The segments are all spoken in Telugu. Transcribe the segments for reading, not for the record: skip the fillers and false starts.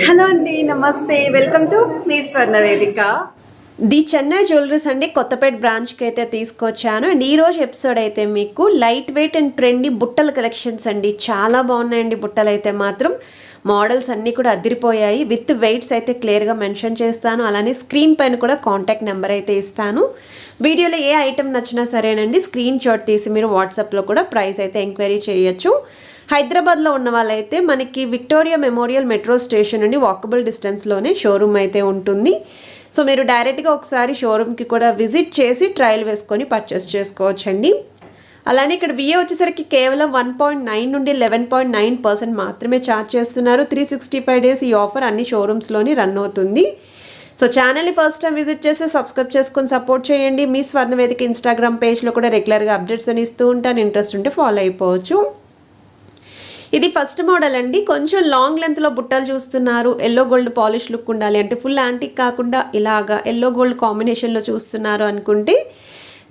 హలో అండి, నమస్తే. వెల్కమ్ టు మీ స్వర్ణ వేదిక. ది చెన్నై జ్యువెలరీస్ అండి కొత్తపేట బ్రాంచ్కి అయితే తీసుకొచ్చాను. అండ్ ఈరోజు ఎపిసోడ్ అయితే మీకు లైట్ వెయిట్ అండ్ ట్రెండీ బుట్టల కలెక్షన్స్ అండి. చాలా బాగున్నాయండి బుట్టలు అయితే మాత్రం. మోడల్స్ అన్నీ కూడా అదిరిపోయాయి. విత్ వెయిట్స్ అయితే క్లియర్గా మెన్షన్ చేస్తాను. అలానే స్క్రీన్ పైన కూడా కాంటాక్ట్ నెంబర్ అయితే ఇస్తాను. వీడియోలో ఏ ఐటెం నచ్చినా సరేనండి స్క్రీన్ షాట్ తీసి మీరు వాట్సాప్లో కూడా ప్రైస్ అయితే ఎంక్వైరీ చేయొచ్చు. హైదరాబాద్లో ఉన్న వాళ్ళైతే మనకి విక్టోరియా మెమోరియల్ మెట్రో స్టేషన్ నుండి వాకబుల్ డిస్టెన్స్లోనే షోరూమ్ అయితే ఉంటుంది. సో మీరు డైరెక్ట్గా ఒకసారి షోరూమ్కి కూడా విజిట్ చేసి ట్రయల్ వేసుకొని పర్చేస్ చేసుకోవచ్చండి. అలానే ఇక్కడ విఏ వచ్చేసరికి కేవలం 1.9 నుండి 11.9% మాత్రమే ఛార్జ్ చేస్తున్నారు. 365 డేస్ ఈ ఆఫర్ అన్ని షోరూమ్స్లోని రన్ అవుతుంది. సో ఛానల్ని ఫస్ట్ టైం విజిట్ చేసి సబ్స్క్రైబ్ చేసుకొని సపోర్ట్ చేయండి. మీ స్వర్ణ వేదిక ఇన్స్టాగ్రామ్ పేజ్లో కూడా రెగ్యులర్గా అప్డేట్స్ అని ఇస్తూ ఉంటాను. ఇంట్రెస్ట్ ఉంటే ఫాలో అయిపోవచ్చు. ఇది ఫస్ట్ మోడల్ అండి. కొంచెం లాంగ్ లెంత్లో బుట్టలు చూస్తున్నారు. ఎల్లో గోల్డ్ పాలిష్ లుక్ ఉండాలి అంటే ఫుల్ యాంటిక్ కాకుండా ఇలాగా ఎల్లో గోల్డ్ కాంబినేషన్లో చూస్తున్నారు అనుకుంటే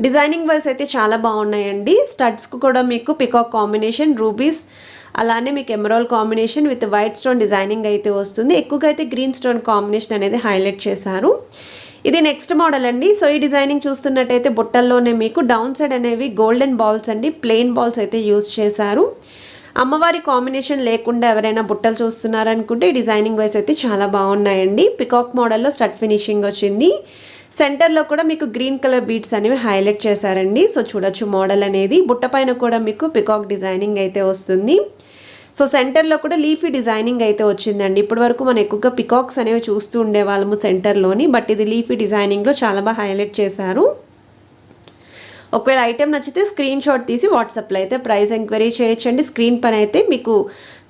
డిజైనింగ్ వైజ్ అయితే చాలా బాగున్నాయండి. స్టడ్స్కు కూడా మీకు పికాక్ కాంబినేషన్, రూబీస్, అలానే మీకు emerald combination with white stone designing అయితే వస్తుంది. ఎక్కువగా అయితే గ్రీన్ స్టోన్ కాంబినేషన్ అనేది హైలైట్ చేశారు. ఇది నెక్స్ట్ మోడల్ అండి. సో ఈ డిజైనింగ్ చూస్తున్నట్టయితే బుట్టల్లోనే మీకు డౌన్ సైడ్ అనేవి గోల్డెన్ బాల్స్ అండి, ప్లెయిన్ బాల్స్ అయితే యూజ్ చేశారు. అమ్మవారి కాంబినేషన్ లేకుండా ఎవరైనా బుట్టలు చూస్తున్నారనుకుంటే డిజైనింగ్ వైజ్ అయితే చాలా బాగున్నాయండి. పికాక్ మోడల్లో స్టడ్ ఫినిషింగ్ వచ్చింది. సెంటర్లో కూడా మీకు గ్రీన్ కలర్ బీడ్స్ అనేవి హైలైట్ చేశారండి. సో చూడొచ్చు మోడల్ అనేది. బుట్ట పైన కూడా మీకు పికాక్ డిజైనింగ్ అయితే వస్తుంది. సో సెంటర్లో కూడా లీఫీ డిజైనింగ్ అయితే వచ్చిందండి. ఇప్పటి వరకు మనం ఎక్కువగా పికాక్స్ అనేవి చూస్తూ ఉండేవాళ్ళము సెంటర్లోని, బట్ ఇది లీఫీ డిజైనింగ్లో చాలా బాగా హైలైట్ చేశారు. ఒకవేళ ఐటెం నచ్చితే స్క్రీన్ షాట్ తీసి వాట్సాప్లో అయితే ప్రైస్ ఎంక్వైరీ చేయొచ్చండి. స్క్రీన్ పైన అయితే మీకు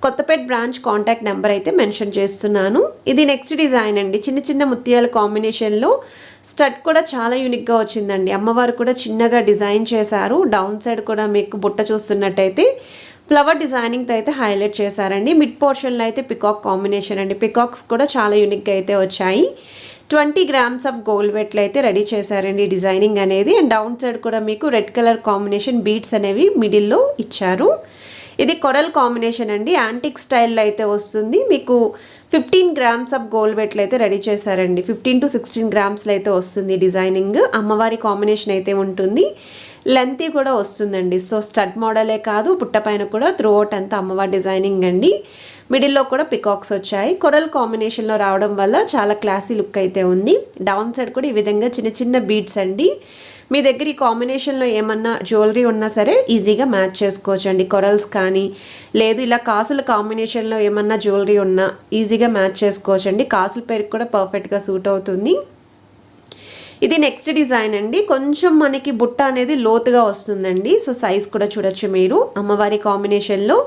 కొత్తపేట బ్రాంచ్ కాంటాక్ట్ నెంబర్ అయితే మెన్షన్ చేస్తున్నాను. ఇది నెక్స్ట్ డిజైన్ అండి. చిన్న చిన్న ముత్యాల కాంబినేషన్లో స్టడ్ కూడా చాలా యూనిక్గా వచ్చిందండి. అమ్మవారు కూడా చిన్నగా డిజైన్ చేశారు. డౌన్ సైడ్ కూడా మీకు బుట్ట చూస్తున్నట్టయితే ఫ్లవర్ డిజైనింగ్తో అయితే హైలైట్ చేశారండి. మిడ్ పోర్షన్లో అయితే పికాక్ కాంబినేషన్ అండి. పికాక్స్ కూడా చాలా యూనిక్గా అయితే వచ్చాయి. 20 grams ఆఫ్ గోల్డ్ వెట్లు అయితే రెడీ చేశారండి డిజైనింగ్ అనేది. అండ్ డౌన్ సైడ్ కూడా మీకు రెడ్ కలర్ కాంబినేషన్ బీడ్స్ అనేవి మిడిల్లో ఇచ్చారు. ఇది కొరల్ కాంబినేషన్ అండి. యాంటిక్ స్టైల్లో అయితే వస్తుంది. మీకు 15 grams ఆఫ్ గోల్డ్ వెట్లు అయితే రెడీ చేశారండి. 15 to 16 grams అయితే వస్తుంది డిజైనింగ్. అమ్మవారి కాంబినేషన్ అయితే ఉంటుంది. లెంతీ కూడా వస్తుందండి. సో స్టడ్ మోడలే కాదు, బుట్ట పైన కూడా త్రూ అవుట్ అంతా అమ్మవారి డిజైనింగ్ అండి. మిడిల్లో కూడా పికాక్స్ వచ్చాయి. కొరల్ కాంబినేషన్లో రావడం వల్ల చాలా క్లాసీ లుక్ అయితే ఉంది. డౌన్ సైడ్ కూడా ఈ విధంగా చిన్న చిన్న బీడ్స్ అండి. మీ దగ్గర ఈ కాంబినేషన్లో ఏమన్నా జ్యువెలరీ ఉన్నా సరే ఈజీగా మ్యాచ్ చేసుకోవచ్చు అండి. కొరల్స్ కానీ లేదు ఇలా కాసుల కాంబినేషన్లో ఏమన్నా జ్యువెలరీ ఉన్నా ఈజీగా మ్యాచ్ చేసుకోవచ్చు అండి. కాసుల పేరుకి కూడా పర్ఫెక్ట్గా సూట్ అవుతుంది. ఇది నెక్స్ట్ డిజైన్ అండి. కొంచెం మనకి బుట్ట అనేది లోతుగా వస్తుందండి. సో సైజ్ కూడా చూడొచ్చు మీరు. అమ్మవారి కాంబినేషన్లో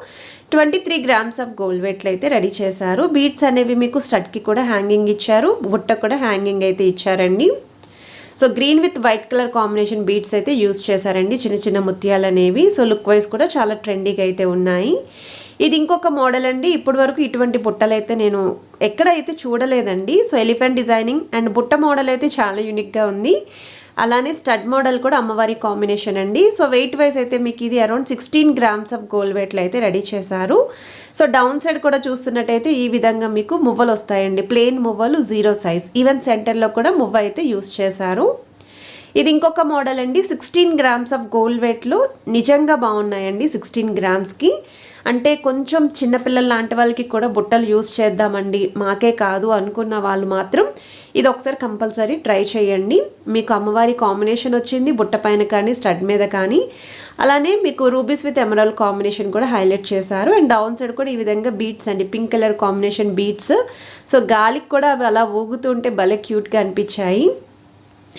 23 grams ఆఫ్ గోల్డ్ వెట్లు అయితే రెడీ చేశారు. బీడ్స్ అనేవి మీకు స్టడ్కి కూడా హ్యాంగింగ్ ఇచ్చారు. బుట్ట కూడా హ్యాంగింగ్ అయితే ఇచ్చారండి. So green with white colour combination beads అయితే యూజ్ చేశారండి. చిన్న చిన్న ముత్యాలు అనేవి. సో లుక్ వైజ్ కూడా చాలా ట్రెండీగా అయితే ఉన్నాయి. ఇది ఇంకొక మోడల్ అండి. ఇప్పటి వరకు ఇటువంటి బుట్టలు అయితే నేను ఎక్కడైతే చూడలేదండి. సో ఎలిఫెంట్ డిజైనింగ్ అండ్ బుట్ట మోడల్ అయితే చాలా యూనిక్గా ఉంది. అలానే స్టడ్ మోడల్ కూడా అమ్మవారి కాంబినేషన్ అండి. సో వెయిట్ వైజ్ అయితే మీకు ఇది అరౌండ్ 16 grams ఆఫ్ గోల్డ్ వెట్లు అయితే రెడీ చేశారు. సో డౌన్ సైడ్ కూడా చూస్తున్నట్టయితే ఈ విధంగా మీకు మువ్వలు వస్తాయండి. ప్లెయిన్ మువ్వలు, 0 size. ఈవెన్ సెంటర్లో కూడా మువ్వ అయితే యూజ్ చేశారు. ఇది ఇంకొక మోడల్ అండి. 16 grams ఆఫ్ గోల్డ్ వెట్లు నిజంగా బాగున్నాయండి. 16 gramsకి అంటే కొంచెం చిన్నపిల్లల లాంటి వాళ్ళకి కూడా బుట్టలు యూజ్ చేద్దామండి, మాకే కాదు అనుకున్న వాళ్ళు మాత్రం ఇది ఒకసారి కంపల్సరీ ట్రై చేయండి. మీకు అమ్మవారి కాంబినేషన్ వచ్చింది బుట్ట పైన కానీ స్టడ్ మీద కానీ. అలానే మీకు రూబీస్ విత్ ఎమరాల్డ్ కాంబినేషన్ కూడా హైలైట్ చేశారు. అండ్ డౌన్ సైడ్ కూడా ఈ విధంగా బీడ్స్ అండి, pink colour combination beads. So గాలికి కూడా అవి అలా ఊగుతుంటే భలే క్యూట్గా అనిపించాయి.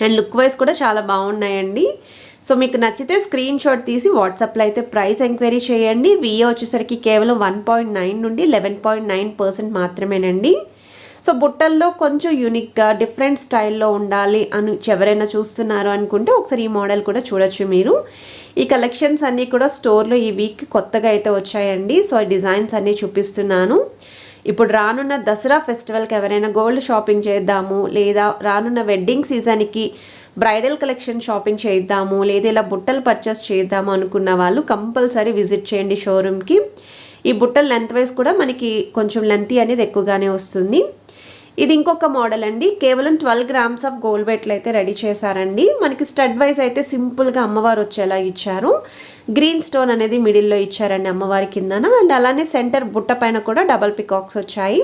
అండ్ లుక్ వైజ్ కూడా చాలా బాగున్నాయండి. సో మీకు నచ్చితే స్క్రీన్ షాట్ తీసి వాట్సాప్లో అయితే ప్రైస్ ఎంక్వైరీ చేయండి. విఏ వచ్చేసరికి కేవలం 1.9 నుండి 11.9% మాత్రమేనండి. సో బుట్టల్లో కొంచెం యూనిక్గా డిఫరెంట్ స్టైల్లో ఉండాలి అని ఎవరైనా చూస్తున్నారు అనుకుంటే ఒకసారి ఈ మోడల్ కూడా చూడొచ్చు మీరు. ఈ కలెక్షన్స్ అన్నీ కూడా స్టోర్లో ఈ వీక్ కొత్తగా అయితే వచ్చాయండి. సో డిజైన్స్ అన్నీ చూపిస్తున్నాను. ఇప్పుడు రానున్న దసరా ఫెస్టివల్కి ఎవరైనా గోల్డ్ షాపింగ్ చేద్దాము, లేదా రానున్న వెడ్డింగ్ సీజన్కి బ్రైడల్ కలెక్షన్ షాపింగ్ చేద్దాము, లేదా ఇలా బుట్టలు పర్చేస్ చేద్దాము అనుకున్న వాళ్ళు కంపల్సరీ విజిట్ చేయండి షోరూమ్కి. ఈ బుట్టల లెంత్ వైజ్ కూడా మనకి కొంచెం లెంతీ అనేది ఎక్కువగానే వస్తుంది. ఇది ఇంకొక మోడల్ అండి. కేవలం 12 గ్రామ్స్ ఆఫ్ గోల్డ్ వెయిట్లు అయితే రెడీ చేశారండి. మనకి స్టడ్ వైజ్ అయితే సింపుల్గా అమ్మవారు వచ్చేలా ఇచ్చారు. గ్రీన్ స్టోన్ అనేది మిడిల్లో ఇచ్చారండి అమ్మవారి కిందన. అండ్ అలానే సెంటర్ బుట్ట పైన కూడా డబల్ పికాక్స్ వచ్చాయి.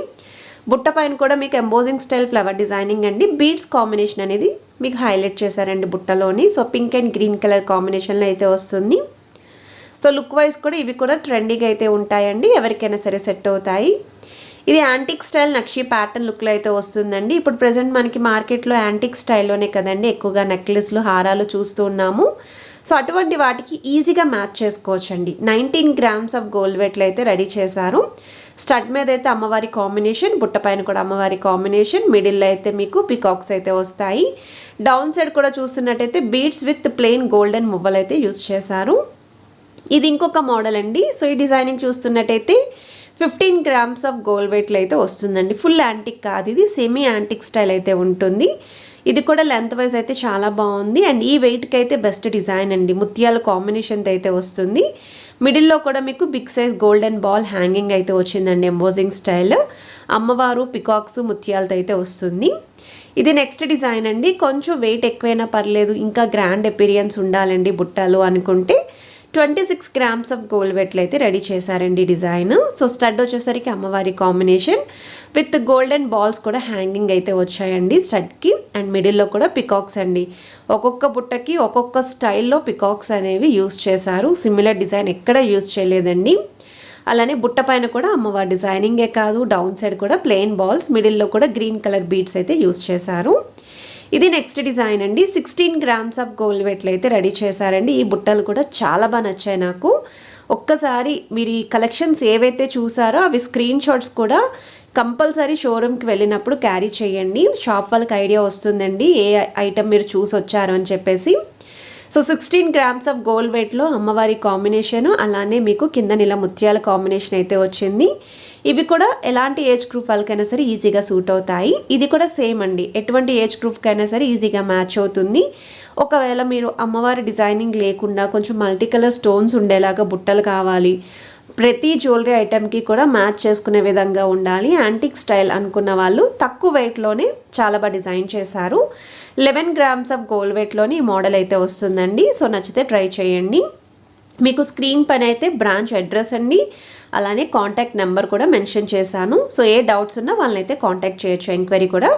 బుట్ట పైన కూడా మీకు ఎంబోజింగ్ స్టైల్ ఫ్లవర్ డిజైనింగ్ అండి. బీడ్స్ కాంబినేషన్ అనేది మీకు హైలైట్ చేశారండి బుట్టలోని. So pink and green colour కాంబినేషన్లో అయితే వస్తుంది. సో లుక్ వైజ్ కూడా ఇవి కూడా ట్రెండీగా అయితే ఉంటాయండి, ఎవరికైనా సరే సెట్ అవుతాయి. ఇది యాంటిక్ స్టైల్ నక్షి ప్యాటర్న్ లుక్లో అయితే వస్తుందండి. ఇప్పుడు ప్రజెంట్ మనకి మార్కెట్లో యాంటిక్ స్టైల్లోనే కదండి ఎక్కువగా నెక్లెస్లు హారాలు చూస్తూ ఉన్నాము. సో అటువంటి వాటికి ఈజీగా మ్యాచ్ చేసుకోవచ్చండి. 19 గ్రామ్స్ ఆఫ్ గోల్డ్ వెయిట్లు అయితే రెడీ చేశారు. స్టడ్ మీద అయితే అమ్మవారి కాంబినేషన్, బుట్ట పైన కూడా అమ్మవారి కాంబినేషన్, మిడిల్లో అయితే మీకు పికాక్స్ అయితే వస్తాయి. డౌన్ సైడ్ కూడా చూస్తున్నట్టయితే బీడ్స్ విత్ ప్లెయిన్ గోల్డెన్ మువ్వలు అయితే యూజ్ చేశారు. ఇది ఇంకొక మోడల్ అండి. సో ఈ డిజైనింగ్ చూస్తున్నట్టయితే 15 గ్రామ్స్ ఆఫ్ గోల్డ్ వెయిట్లు అయితే వస్తుందండి. ఫుల్ యాంటిక్ కాదు, ఇది సెమీ యాంటిక్ స్టైల్ అయితే ఉంటుంది. ఇది కూడా లెంత్ వైజ్ అయితే చాలా బాగుంది. అండ్ ఈ వెయిట్కి అయితే బెస్ట్ డిజైన్ అండి. ముత్యాల కాంబినేషన్తో అయితే వస్తుంది. మిడిల్లో కూడా మీకు big size golden ball hanging అయితే వచ్చిందండి, ఎంబోజింగ్ స్టైల్. అమ్మవారు పికాక్స్ ముత్యాలతో అయితే వస్తుంది. ఇది నెక్స్ట్ డిజైన్ అండి. కొంచెం వెయిట్ ఎక్కువైనా పర్లేదు, ఇంకా గ్రాండ్ అపీరియన్స్ ఉండాలండి బుట్టలు అనుకుంటే 26 గ్రామ్స్ ఆఫ్ గోల్డ్ వెయిట్లు అయితే రెడీ చేశారండి డిజైన్. సో స్టడ్ వచ్చేసరికి అమ్మవారి కాంబినేషన్ విత్ గోల్డెన్ బాల్స్ కూడా హ్యాంగింగ్ అయితే వచ్చాయండి స్టడ్కి. అండ్ మిడిల్లో కూడా పికాక్స్ అండి. ఒక్కొక్క బుట్టకి ఒక్కొక్క స్టైల్లో పికాక్స్ అనేవి యూస్ చేశారు. సిమిలర్ డిజైన్ ఎక్కడ యూస్ చేయలేదండి. అలానే బుట్ట పైన కూడా అమ్మవారి డిజైనింగే కాదు, డౌన్ సైడ్ కూడా ప్లెయిన్ బాల్స్, మిడిల్లో కూడా గ్రీన్ కలర్ బీడ్స్ అయితే యూస్ చేశారు. ఇది నెక్స్ట్ డిజైన్ అండి. 16 గ్రామ్స్ ఆఫ్ గోల్డ్ వెయిట్లు అయితే రెడీ చేశారండి. ఈ బుట్టలు కూడా చాలా బాగా నచ్చాయి నాకు. ఒక్కసారి మీరు ఈ కలెక్షన్స్ ఏవైతే చూసారో అవి స్క్రీన్ షాట్స్ కూడా కంపల్సరీ షోరూమ్కి వెళ్ళినప్పుడు క్యారీ చేయండి. షాప్ వాళ్ళకి ఐడియా వస్తుందండి ఏ ఐటమ్ మీరు చూసి వచ్చారు అని చెప్పేసి. సో 16 గ్రామ్స్ ఆఫ్ గోల్డ్ వెయిట్లో అమ్మవారి కాంబినేషన్, అలానే మీకు కింద ఇలా ముత్యాల కాంబినేషన్ అయితే వచ్చింది. ఇవి కూడా ఎలాంటి ఏజ్ గ్రూప్ వాళ్ళకైనా సరే ఈజీగా సూట్ అవుతాయి. ఇది కూడా సేమ్ అండి, ఎటువంటి ఏజ్ గ్రూప్కైనా సరే ఈజీగా మ్యాచ్ అవుతుంది. ఒకవేళ మీరు అమ్మవారి డిజైనింగ్ లేకుండా కొంచెం మల్టీ కలర్ స్టోన్స్ ఉండేలాగా బుట్టలు కావాలి, ప్రతి జ్యువెలరీ ఐటెంకి కూడా మ్యాచ్ చేసుకునే విధంగా ఉండాలి, యాంటిక్ స్టైల్ అనుకున్న వాళ్ళు తక్కువ వెయిట్లోనే చాలా బాగా డిజైన్ చేశారు. 11 గ్రామ్స్ ఆఫ్ గోల్డ్ వెయిట్లోని ఈ మోడల్ అయితే వస్తుందండి. సో నచ్చితే ట్రై చేయండి. మీకు స్క్రీన్ పైన అయితే బ్రాంచ్ అడ్రస్ అండి, అలానే కాంటాక్ట్ నెంబర్ కూడా మెన్షన్ చేశాను. సో ఏ డౌట్స్ ఉన్నా వాళ్ళనైతే కాంటాక్ట్ చేయొచ్చు, ఎంక్వైరీ కూడా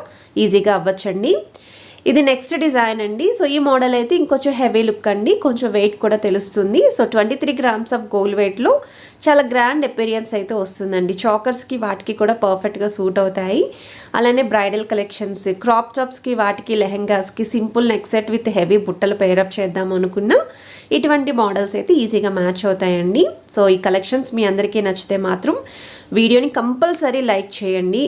ఈజీగా అవ్వచ్చండి. ఇది నెక్స్ట్ డిజైన్ అండి. సో ఈ మోడల్ అయితే ఇంకొంచెం హెవీ లుక్ అండి, కొంచెం వెయిట్ కూడా తెలుస్తుంది. సో 23 గ్రామ్స్ ఆఫ్ గోల్డ్ వెయిట్లో చాలా గ్రాండ్ అపీరియన్స్ అయితే వస్తుందండి. చాకర్స్కి వాటికి కూడా పర్ఫెక్ట్గా సూట్ అవుతాయి. అలానే బ్రైడల్ కలెక్షన్స్, క్రాప్ టాప్స్కి వాటికి లెహెంగాస్కి simple neck set with heavy బుట్టలు పేరప్ చేద్దాం అనుకున్నా ఇటువంటి మోడల్స్ అయితే ఈజీగా మ్యాచ్ అవుతాయండి. సో ఈ కలెక్షన్స్ మీ అందరికీ నచ్చితే మాత్రం వీడియోని కంపల్సరీ లైక్ చేయండి.